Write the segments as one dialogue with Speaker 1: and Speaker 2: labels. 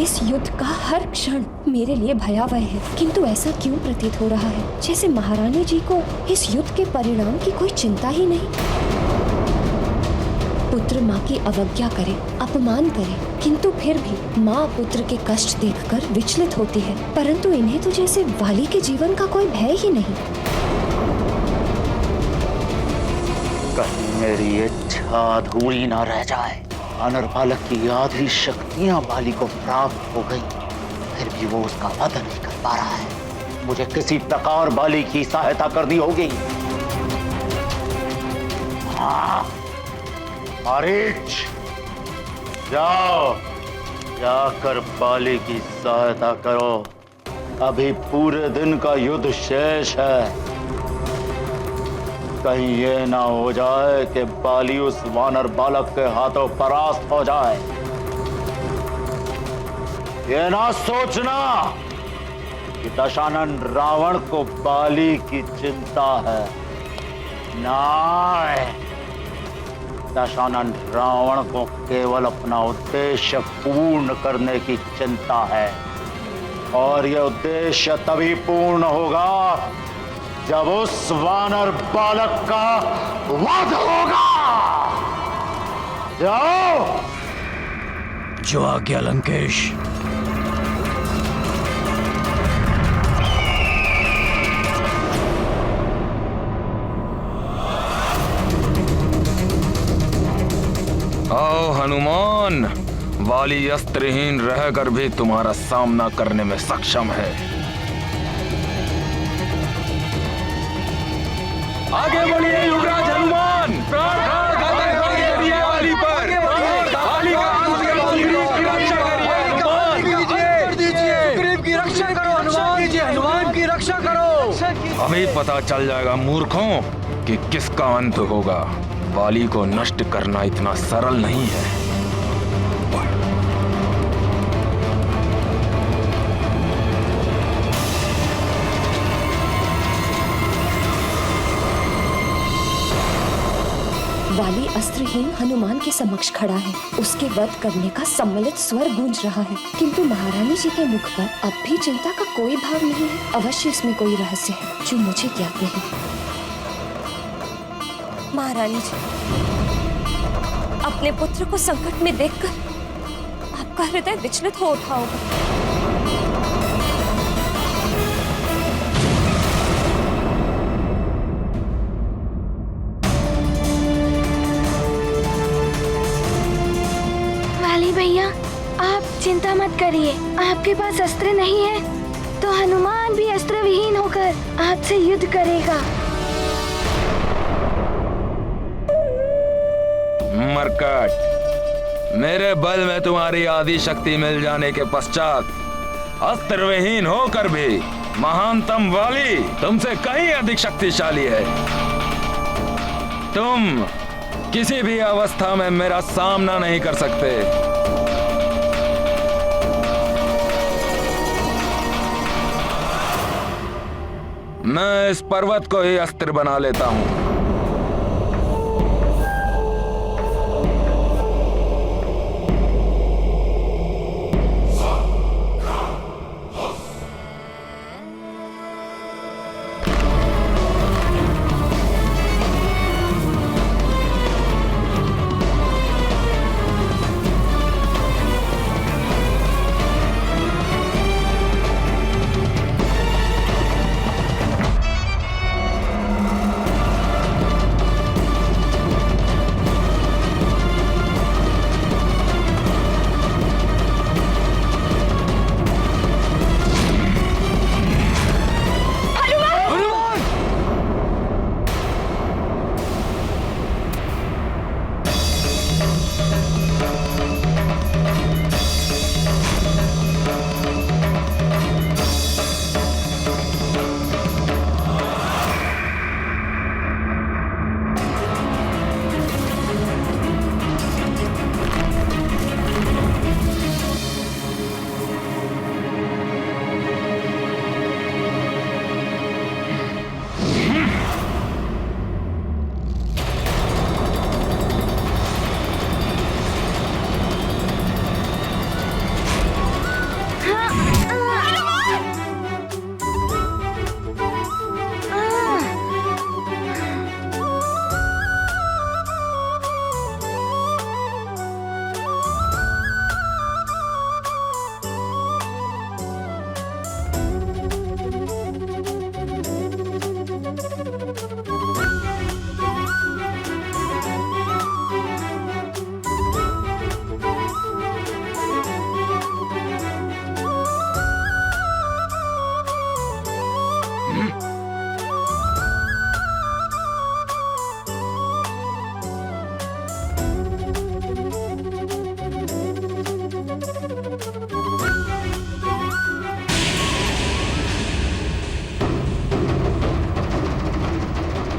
Speaker 1: इस युद्ध का हर क्षण मेरे लिए भयावह है, किंतु ऐसा क्यों प्रतीत हो रहा है जैसे महारानी जी को इस युद्ध के परिणाम की कोई चिंता ही नहीं। पुत्र माँ की अवज्ञा करे, अपमान करे, किंतु फिर भी माँ पुत्र के कष्ट देखकर विचलित होती है, परंतु इन्हें तो जैसे वाली के जीवन का कोई भय ही नहीं।
Speaker 2: कहीं मेरी इच्छा अधूरी न रह जाए। वानर बालक की आधी शक्तियां वाली को प्राप्त हो गई, फिर भी वो उसका वध नहीं कर पा रहा है। मुझे किसी प्रकार बाली की सहायता करनी होगी। हाँ, मारीच, जाओ, जाकर बाली की सहायता करो। अभी पूरे दिन का युद्ध शेष है। कहीं ये ना हो जाए कि बाली उस वानर बालक के हाथों परास्त हो जाए। ये ना सोचना कि दशानन रावण को बाली की चिंता है। ना, दशानन रावण को केवल अपना उद्देश्य पूर्ण करने की चिंता है, और यह उद्देश्य तभी पूर्ण होगा जब उस वानर बालक का वध होगा। जाओ।
Speaker 3: जो आज्ञा लंकेश।
Speaker 4: आओ हनुमान, वाली अस्त्रहीन रहकर भी तुम्हारा सामना करने में सक्षम है। आगे बढ़िए युवराज हनुमान, प्राण करिए वाली पर, वाली की रक्षा करिए,
Speaker 3: सुग्रीव की रक्षा करो हनुमान जी, हनुमान की रक्षा करो।
Speaker 4: अभी पता चल जाएगा मूर्खों कि किसका अंत होगा। वाली को नष्ट करना इतना सरल नहीं है।
Speaker 1: वाली अस्त्रहीन हनुमान के समक्ष खड़ा है। उसके वध करने का सम्मिलित स्वर गूंज रहा है, किंतु महारानी जी के मुख पर अब भी चिंता का कोई भाव नहीं है। अवश्य इसमें कोई रहस्य है जो मुझे ज्ञात नहीं। महारानी जी, अपने पुत्र को संकट में देखकर आपका हृदय विचलित हो उठा होगा।
Speaker 5: भैया, आप चिंता मत करिए। आपके पास अस्त्र नहीं है तो हनुमान भी अस्त्र विहीन होकर आपसे युद्ध करेगा।
Speaker 4: मरकट, मेरे बल में तुम्हारी आदि शक्ति मिल जाने के पश्चात अस्त्र विहीन होकर भी महानतम वाली तुमसे कहीं अधिक शक्तिशाली है। तुम किसी भी अवस्था में मेरा सामना नहीं कर सकते। मैं इस पर्वत को ही अस्त्र बना लेता हूं।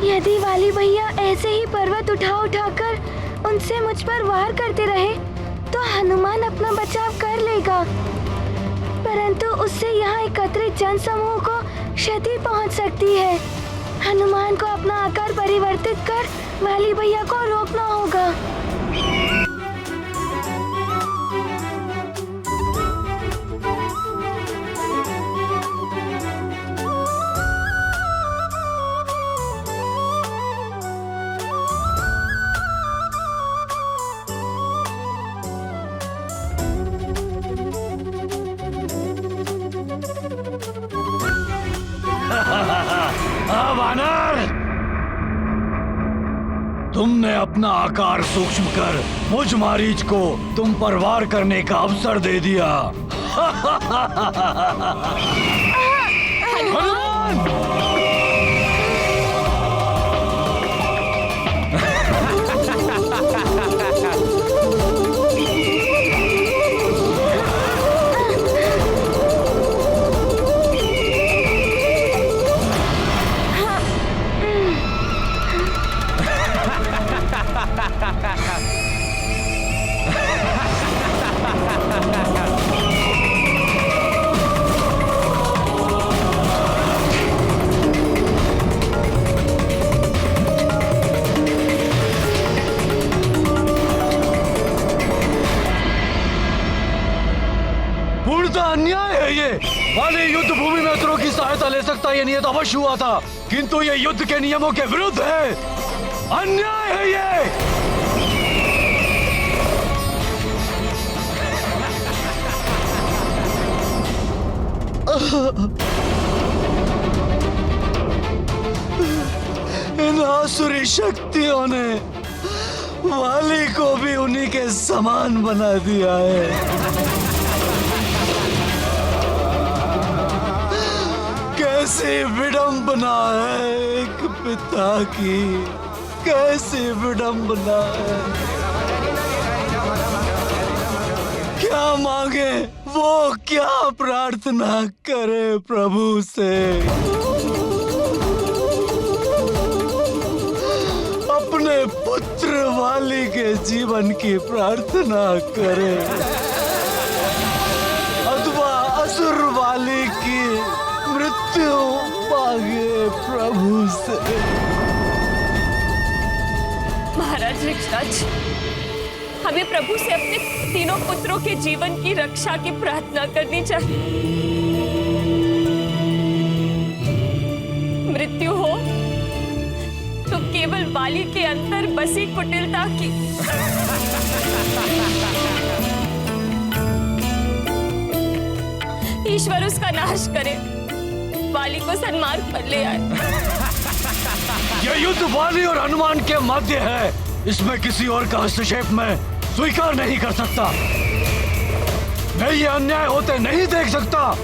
Speaker 5: यदि वाली भैया ऐसे ही पर्वत उठा उठाकर उनसे मुझ पर वार करते रहे तो हनुमान अपना बचाव कर लेगा, परंतु उससे यहाँ एकत्रित जन समूह को क्षति पहुँच सकती है। हनुमान को अपना आकार परिवर्तित कर वाली भैया को रोकना होगा।
Speaker 3: वानर, तुमने अपना आकार सूक्ष्म कर मुझ मारीच को तुम पर वार करने का अवसर दे दिया। हनुमान! पूर्णतः अन्याय है ये। वाली युद्ध भूमि में अस्त्रों की सहायता ले सकता ये नियत अवश्य हुआ था, किंतु ये युद्ध के नियमों के विरुद्ध है। अन्याय है ये। इन आसुरी शक्तियों ने वाली को भी उन्हीं के समान बना दिया है। कैसी विडंबना है एक पिता की, कैसी विडंबना है। क्या मांगे वो, क्या प्रार्थना करे प्रभु से। अपने पुत्र वाली के जीवन की प्रार्थना करे अथवा असुर वाली की मृत्यु मांगे प्रभु से।
Speaker 6: महाराज ऋक्षराज, हमें प्रभु से अपने तीनों पुत्रों के जीवन की रक्षा की प्रार्थना करनी चाहिए। मृत्यु हो तो केवल वाली के अंदर बसी कुटिलता की। ईश्वर उसका नाश करे, वाली को सन्मार्ग पर ले आए।
Speaker 3: यह युद्ध वाली और हनुमान के मध्य है, इसमें किसी और का हस्तक्षेप मैं स्वीकार नहीं कर सकता। मैं ये अन्याय होते नहीं देख सकता।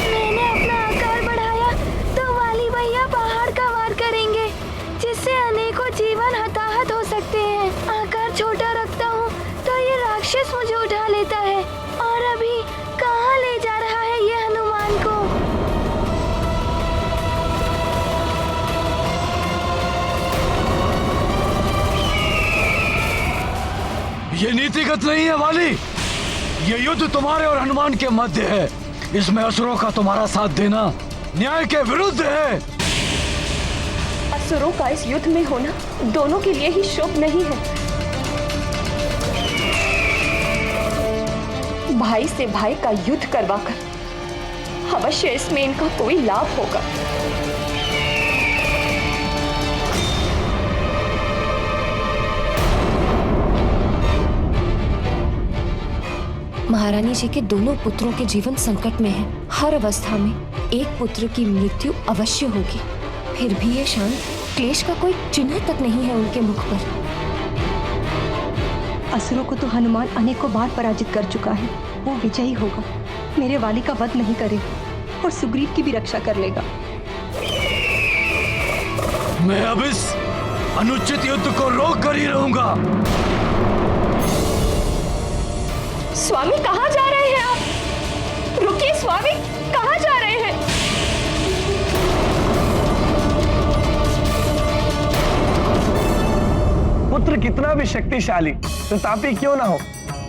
Speaker 5: मैंने अपना आकार बढ़ाया तो वाली भैया पहाड़ का वार करेंगे, जिससे अनेकों जीवन हताहत हो सकते हैं। आकार छोटा रखता हूँ तो ये राक्षस मुझे उठा लेता है। और अभी कहाँ ले जा रहा है ये हनुमान को?
Speaker 3: ये नीतिगत नहीं है वाली। ये युद्ध तुम्हारे और हनुमान के मध्य है। इसमें असुरों का तुम्हारा साथ देना न्याय के विरुद्ध है।
Speaker 1: असुरों का इस युद्ध में होना दोनों के लिए ही शुभ नहीं है। भाई से भाई का युद्ध करवाकर अवश्य इसमें इनका कोई लाभ होगा। महारानी जी के दोनों पुत्रों के जीवन संकट में है। हर अवस्था में एक पुत्र की मृत्यु अवश्य होगी। फिर भी ये शांत, क्लेश का कोई चिन्ह तक नहीं है उनके मुख पर।
Speaker 7: असुरों को तो हनुमान अनेकों बार पराजित कर चुका है। वो विजयी होगा, मेरे वाली का वध नहीं करेगा और सुग्रीव की भी रक्षा कर लेगा।
Speaker 3: मैं अब इस अनुचित युद्ध को रोक कर ही रहूंगा।
Speaker 1: स्वामी कहाँ जा रहे हैं आप? रुकिए स्वामी, कहाँ जा रहे हैं?
Speaker 8: पुत्र कितना भी शक्तिशाली प्रतापी क्यों ना हो,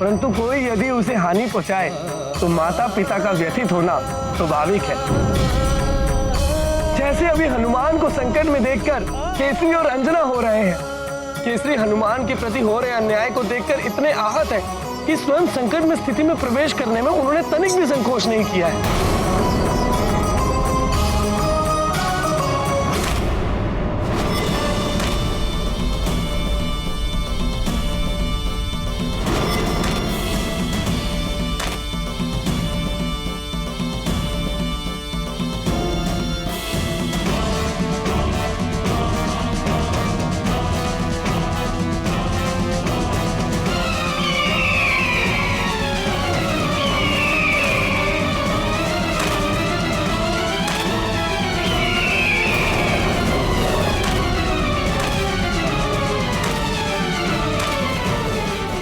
Speaker 8: परंतु कोई यदि उसे हानि पहुंचाए तो माता पिता का व्यथित होना स्वाभाविक है। जैसे अभी हनुमान को संकट में देखकर केसरी और अंजना हो रहे हैं। केसरी हनुमान के प्रति हो रहे अन्याय को देखकर इतने आहत हैं कि स्वयं संकट में स्थिति में प्रवेश करने में उन्होंने तनिक भी संकोच नहीं किया है।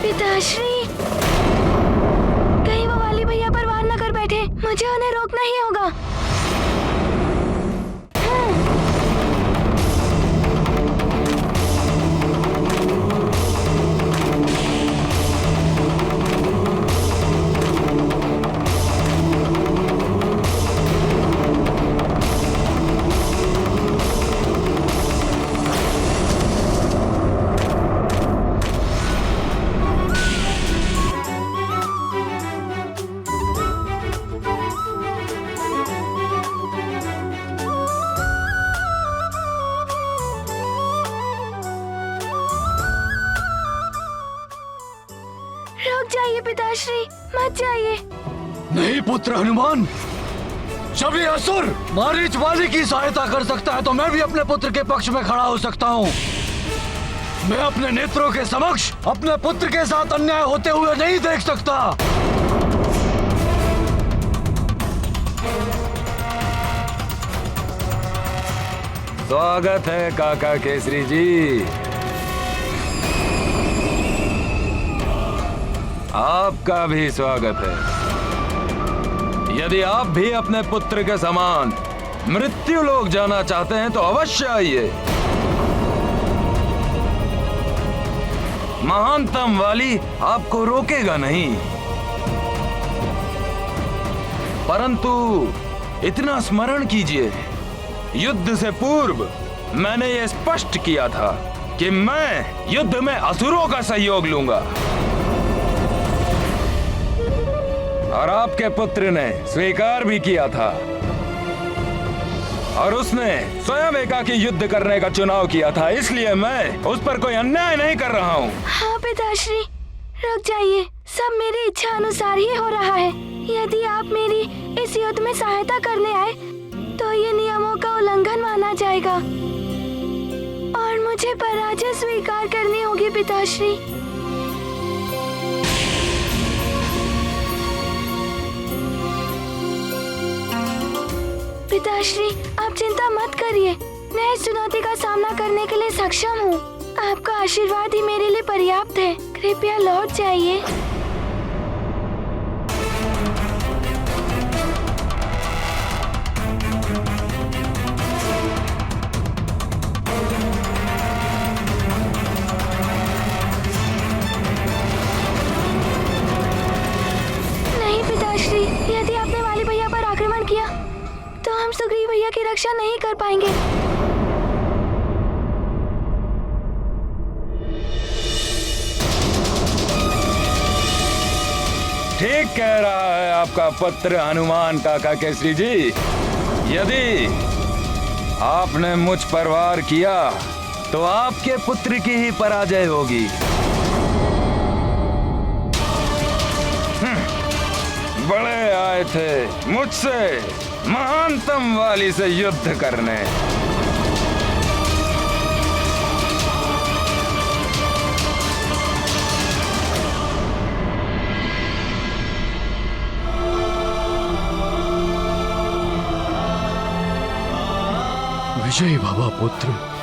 Speaker 5: पिताश्री, कहीं वो वाली भैया पर वार न कर बैठे। मुझे उन्हें रोकना ही होगा। रुक जाइए पिताश्री, मत जाइए।
Speaker 3: नहीं पुत्र हनुमान, जब ये असुर मारीच वाली की सहायता कर सकता है तो मैं भी अपने पुत्र के पक्ष में खड़ा हो सकता हूँ। मैं अपने नेत्रों के समक्ष अपने पुत्र के साथ अन्याय होते हुए नहीं देख सकता।
Speaker 4: स्वागत है काका केसरी जी। आपका भी स्वागत है। यदि आप भी अपने पुत्र के समान मृत्यु लोक जाना चाहते हैं तो अवश्य आइए। महानतम वाली आपको रोकेगा नहीं, परंतु इतना स्मरण कीजिए, युद्ध से पूर्व मैंने ये स्पष्ट किया था कि मैं युद्ध में असुरों का सहयोग लूंगा और आपके पुत्र ने स्वीकार भी किया था और उसने स्वयं एकाकी युद्ध करने का चुनाव किया था। इसलिए मैं उस पर कोई अन्याय नहीं कर रहा हूँ।
Speaker 5: हाँ पिताश्री, रुक जाइए। सब मेरी इच्छा अनुसार ही हो रहा है। यदि आप मेरी इस युद्ध में सहायता करने आए तो ये नियमों का उल्लंघन माना जाएगा और मुझे पराजय स्वीकार करनी होगी पिताश्री। पिताश्री, आप चिंता मत करिए। मैं इस चुनौती का सामना करने के लिए सक्षम हूँ। आपका आशीर्वाद ही मेरे लिए पर्याप्त है। कृपया लौट जाइए। नहीं पिताश्री, यदि आपने वाली भैया पर आक्रमण किया तो हम सुग्रीव भैया की रक्षा नहीं कर पाएंगे।
Speaker 4: ठीक कह रहा है आपका पुत्र हनुमान काका केसरी जी। यदि आपने मुझ पर वार किया तो आपके पुत्र की ही पराजय होगी। बड़े आए थे मुझसे महानतम वाली से युद्ध करने।
Speaker 3: विजयी भवा पुत्र।